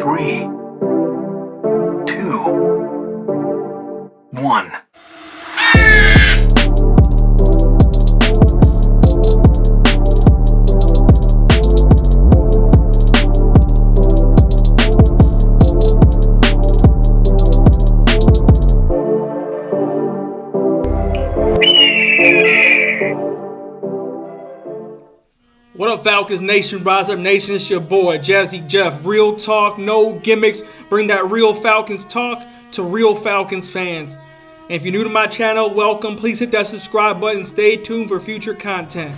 3, 2, 1. What up, Falcons Nation? Rise Up Nation, it's your boy, Jazzy Jeff. Real talk, no gimmicks. Bring that real Falcons talk to real Falcons fans. And if you're new to my channel, welcome. Please hit that subscribe button. Stay tuned for future content.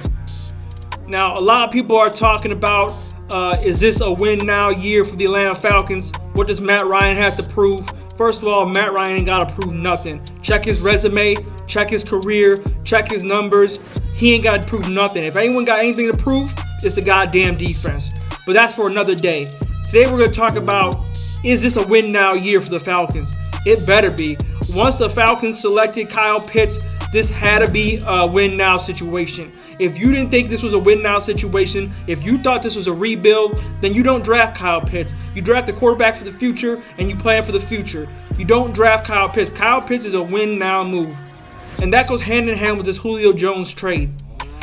Now, a lot of people are talking about, is this a win now year for the Atlanta Falcons? What does Matt Ryan have to prove? First of all, Matt Ryan ain't got to prove nothing. Check his resume, check his career, check his numbers. He ain't got to prove nothing. If anyone got anything to prove, it's the goddamn defense. But that's for another day. Today we're going to talk about, is this a win now year for the Falcons? It better be. Once the Falcons selected Kyle Pitts, this had to be a win now situation. If you didn't think this was a win now situation, if you thought this was a rebuild, then you don't draft Kyle Pitts. You draft the quarterback for the future and you plan for the future. You don't draft Kyle Pitts. Kyle Pitts is a win now move. And that goes hand in hand with this Julio Jones trade.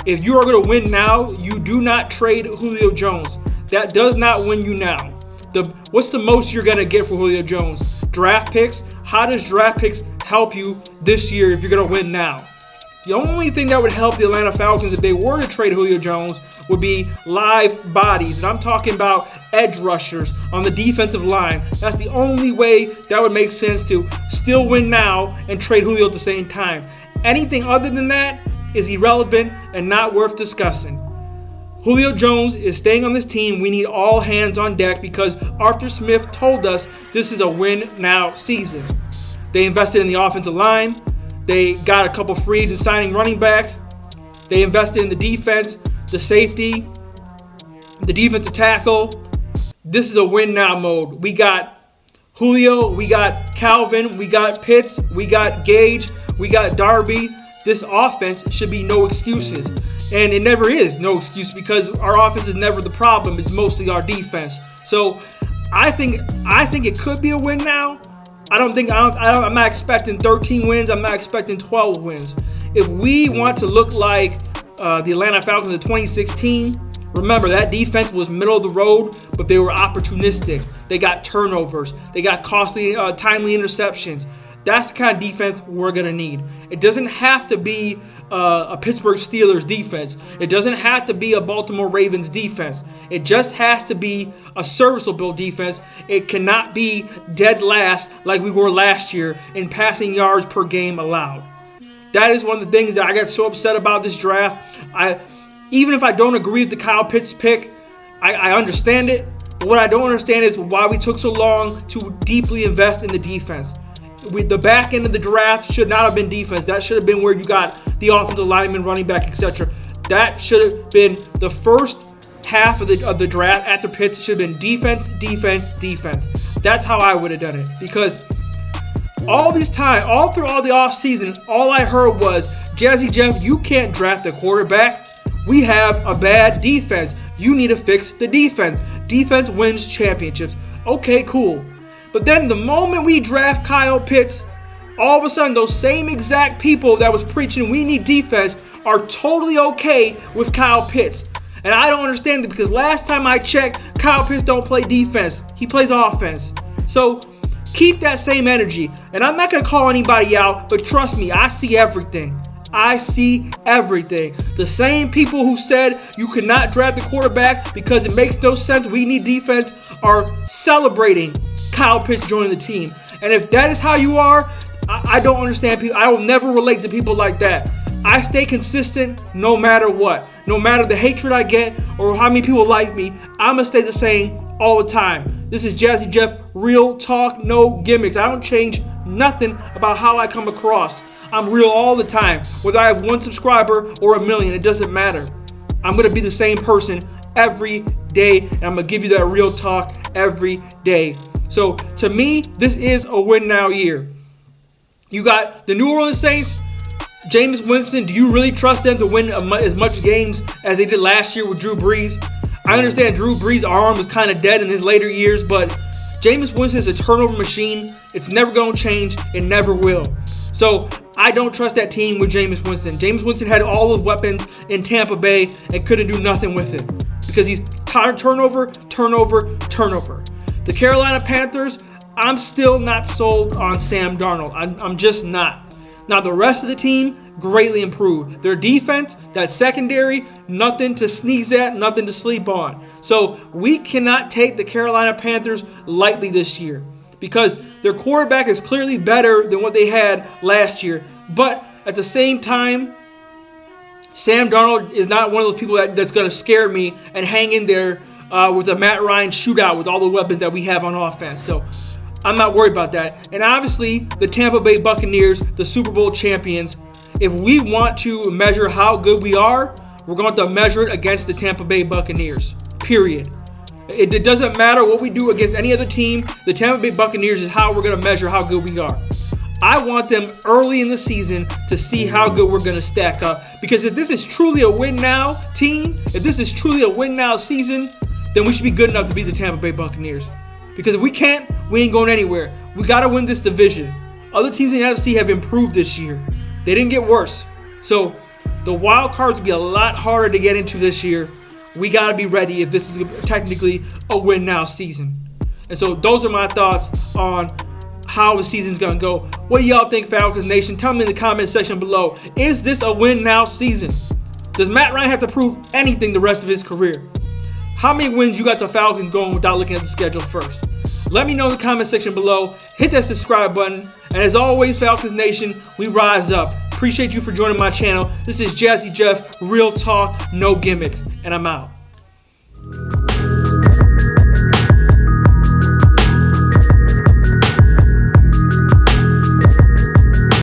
If you are going to win now, you do not trade Julio Jones. That does not win you now. What's the most you're going to get for Julio Jones? Draft picks? How does draft picks help you this year if you're going to win now? The only thing that would help the Atlanta Falcons if they were to trade Julio Jones would be live bodies. And I'm talking about edge rushers on the defensive line. That's the only way that would make sense to still win now and trade Julio at the same time. Anything other than that is irrelevant and not worth discussing. Julio Jones is staying on this team. We need all hands on deck because Arthur Smith told us this is a win now season. They invested in the offensive line. They got a couple free agent signing running backs. They invested in the defense, the safety, the defensive tackle. This is a win now mode. We got Julio, we got Calvin, we got Pitts, we got Gage, we got Darby. This offense should be no excuses. And it never is no excuse because our offense is never the problem. It's mostly our defense. So I think it could be a win now. I'm not expecting 13 wins. I'm not expecting 12 wins. If we want to look like the Atlanta Falcons of 2016, remember that defense was middle of the road, but they were opportunistic. They got turnovers. They got costly, timely interceptions. That's the kind of defense we're going to need. It doesn't have to be a Pittsburgh Steelers defense. It doesn't have to be a Baltimore Ravens defense. It just has to be a serviceable defense. It cannot be dead last like we were last year in passing yards per game allowed. That is one of the things that I got so upset about this draft. Even if I don't agree with the Kyle Pitts pick, I understand it. But what I don't understand is why we took so long to deeply invest in the defense. The back end of the draft should not have been defense. That should have been where you got the offensive lineman, running back, etc. That should have been the first half of the draft after Pitts. Should have been defense, defense, defense. That's how I would have done it. Because all through all the offseason, all I heard was, Jazzy Jeff, you can't draft a quarterback. We have a bad defense. You need to fix the defense. Defense wins championships. Okay, cool. But then the moment we draft Kyle Pitts, all of a sudden those same exact people that was preaching we need defense are totally okay with Kyle Pitts. And I don't understand it because last time I checked, Kyle Pitts don't play defense. He plays offense. So keep that same energy. And I'm not going to call anybody out, but trust me, I see everything. I see everything. The same people who said you could not draft the quarterback because it makes no sense, we need defense, are celebrating Kyle Pitts joining the team. And if that is how you are, I don't understand people. I will never relate to people like that. I stay consistent no matter what. No matter the hatred I get or how many people like me, I'm going to stay the same all the time. This is Jazzy Jeff, real talk, no gimmicks. I don't change nothing about how I come across. I'm real all the time. Whether I have 1 subscriber or 1 million, it doesn't matter. I'm going to be the same person every day, and I'm going to give you that real talk every day. So to me, this is a win now year. You got the New Orleans Saints, Jameis Winston. Do you really trust them to win as much games as they did last year with Drew Brees? I understand Drew Brees' arm was kind of dead in his later years, but Jameis Winston is a turnover machine. It's never going to change. It never will. So I don't trust that team with Jameis Winston. Jameis Winston had all those weapons in Tampa Bay and couldn't do nothing with it because he's turnover. The Carolina Panthers, I'm still not sold on Sam Darnold. I'm just not. Now, the rest of the team greatly improved. Their defense, that secondary, nothing to sneeze at, nothing to sleep on. So we cannot take the Carolina Panthers lightly this year because their quarterback is clearly better than what they had last year. But at the same time, Sam Darnold is not one of those people that's going to scare me and hang in there with a Matt Ryan shootout with all the weapons that we have on offense. So I'm not worried about that. And obviously, the Tampa Bay Buccaneers, the Super Bowl champions, if we want to measure how good we are, we're going to measure it against the Tampa Bay Buccaneers, period. It doesn't matter what we do against any other team. The Tampa Bay Buccaneers is how we're going to measure how good we are. I want them early in the season to see how good we're going to stack up. Because if this is truly a win now team, if this is truly a win now season, then we should be good enough to beat the Tampa Bay Buccaneers. Because if we can't, we ain't going anywhere. We got to win this division. Other teams in the NFC have improved this year. They didn't get worse. So the wild cards will be a lot harder to get into this year. We got to be ready if this is technically a win now season. And so those are my thoughts on how the season's going to go. What do y'all think, Falcons Nation? Tell me in the comment section below. Is this a win now season? Does Matt Ryan have to prove anything the rest of his career? How many wins you got the Falcons going without looking at the schedule first? Let me know in the comment section below. Hit that subscribe button. And as always, Falcons Nation, we rise up. Appreciate you for joining my channel. This is Jazzy Jeff, real talk, no gimmicks. And I'm out.